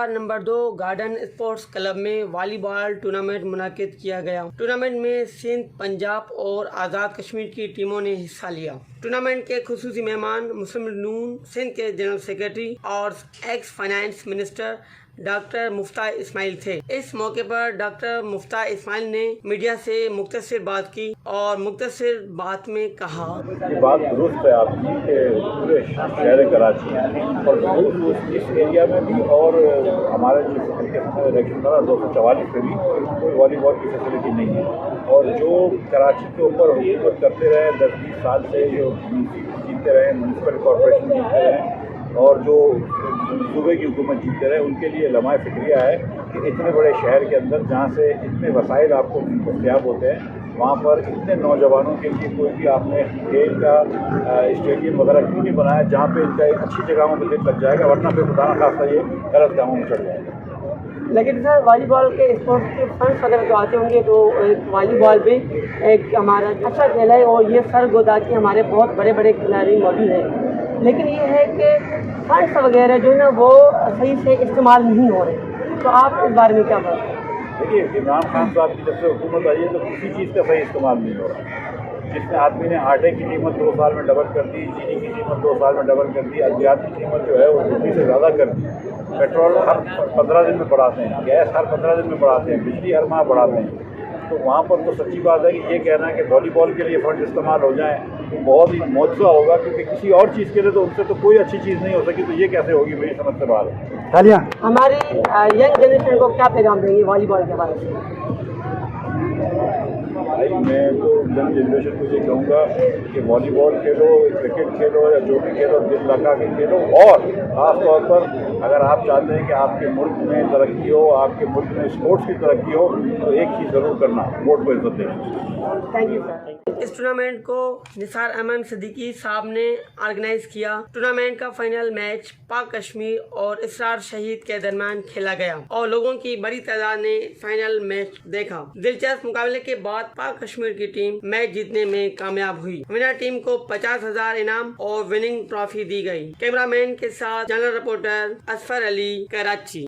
Number 2 garden sports club में volleyball tournament मुनाकिद किया गया। टूर्नामेंट में सिंध, पंजाब और आज़ाद कश्मीर की टीमों ने हिस्सा लिया। टूर्नामेंट के खुसूसी मेहमान मुस्लिम नून सिंध के जनरल सेक्रेटरी और ex finance minister doctor Miftah Ismail थे। इस मौके पर डॉक्टर मुफ्ता इस्माइल ने मीडिया से मुख्तसर बात की और मुख्तसर बात में कहा, ये बात दुरुस्त है आपकी कि पूरे शहर कराची और इस एरिया में भी और हमारे जो इलेक्शन था 244 में भी कोई वॉलीबॉल की फैसिलिटी नहीं है। और जो कराची के ऊपर हुकूमत करते रहे 10-20 साल से, जो जीतते रहे, म्यूनसिपल कॉरपोरेशन जीतते रहे और जो सूबे की हुकूमत जीतते रहे, उनके लिए लम्हा फिक्रिया है कि इतने बड़े शहर के अंदर जहाँ से इतने वसाइल आपको दस्तियाब होते हैं, वहाँ पर इतने नौजवानों के लिए कोई भी आपने खेल का स्टेडियम वगैरह क्यों नहीं बनाया जहाँ पे इनका एक अच्छी जगहों पर दिल लग जाएगा, वरना फिर खुदा न खास्ता ये गलत कामों में चढ़ जाएगा। लेकिन सर वॉलीबॉल के स्पोर्ट्स के फंड्स वगैरह जो आते होंगे तो वॉलीबॉल में एक हमारा अच्छा खेल है और ये सरगोदा के हमारे बहुत बड़े बड़े खिलाड़ी मौजूद हैं, लेकिन ये है कि फंड्स वगैरह जो है ना वो सही से इस्तेमाल नहीं हो रहे, तो आप इस बारे में क्या बात? देखिए, इमरान खान साहब की जब से हुकूमत आई है तो किसी चीज़ का सही इस्तेमाल नहीं हो रहा। जिसमें आदमी ने आटे की कीमत 2 साल में डबल कर दी, चीनी की कीमत 2 साल में डबल कर दी, अद्वियात की कीमत जो है वो दुनिया से ज़्यादा कर दी, पेट्रोल हर 15 दिन में बढ़ाते हैं, गैस हर 15 दिन में बढ़ाते हैं, बिजली हर माह बढ़ाते हैं। तो वहाँ पर तो सच्ची बात है कि ये कहना है कि वॉलीबॉल के लिए फ़ंड इस्तेमाल हो जाए तो बहुत ही मौजूदा होगा, क्योंकि किसी और चीज़ के लिए तो उनसे तो कोई अच्छी चीज़ नहीं हो सकी, तो ये कैसे होगी, मेरी समझ से बाहर है। हमारी यंग जनरेशन को क्या पैगाम देंगे वॉलीबॉल के बारे में? भाई मैं तो यंग जनरेशन को ये कहूँगा कि वॉलीबॉल खेलो, क्रिकेट खेलो या जो भी खेलो, दिल लगा के खेलो। और ख़ास तौर पर अगर आप चाहते हैं कि आपके मुल्क में तरक्की हो, आपके मुल्क में स्पोर्ट्स की तरक्की हो, तो एक चीज़ ज़रूर करना, वोट को इज्जत देना। Thank you sir. इस टूर्नामेंट को निसार अहमद सिद्दीकी साहब ने ऑर्गेनाइज किया। टूर्नामेंट का फाइनल मैच पाक कश्मीर और इसरार शहीद के दरमियान खेला गया और लोगों की बड़ी तादाद ने फाइनल मैच देखा। दिलचस्प मुकाबले के बाद पाक कश्मीर की टीम मैच जीतने में कामयाब हुई। विनर टीम को 50,000 इनाम और विनिंग ट्रॉफी दी गई। कैमरामैन के साथ जनरल रिपोर्टर असफर अली, कराची।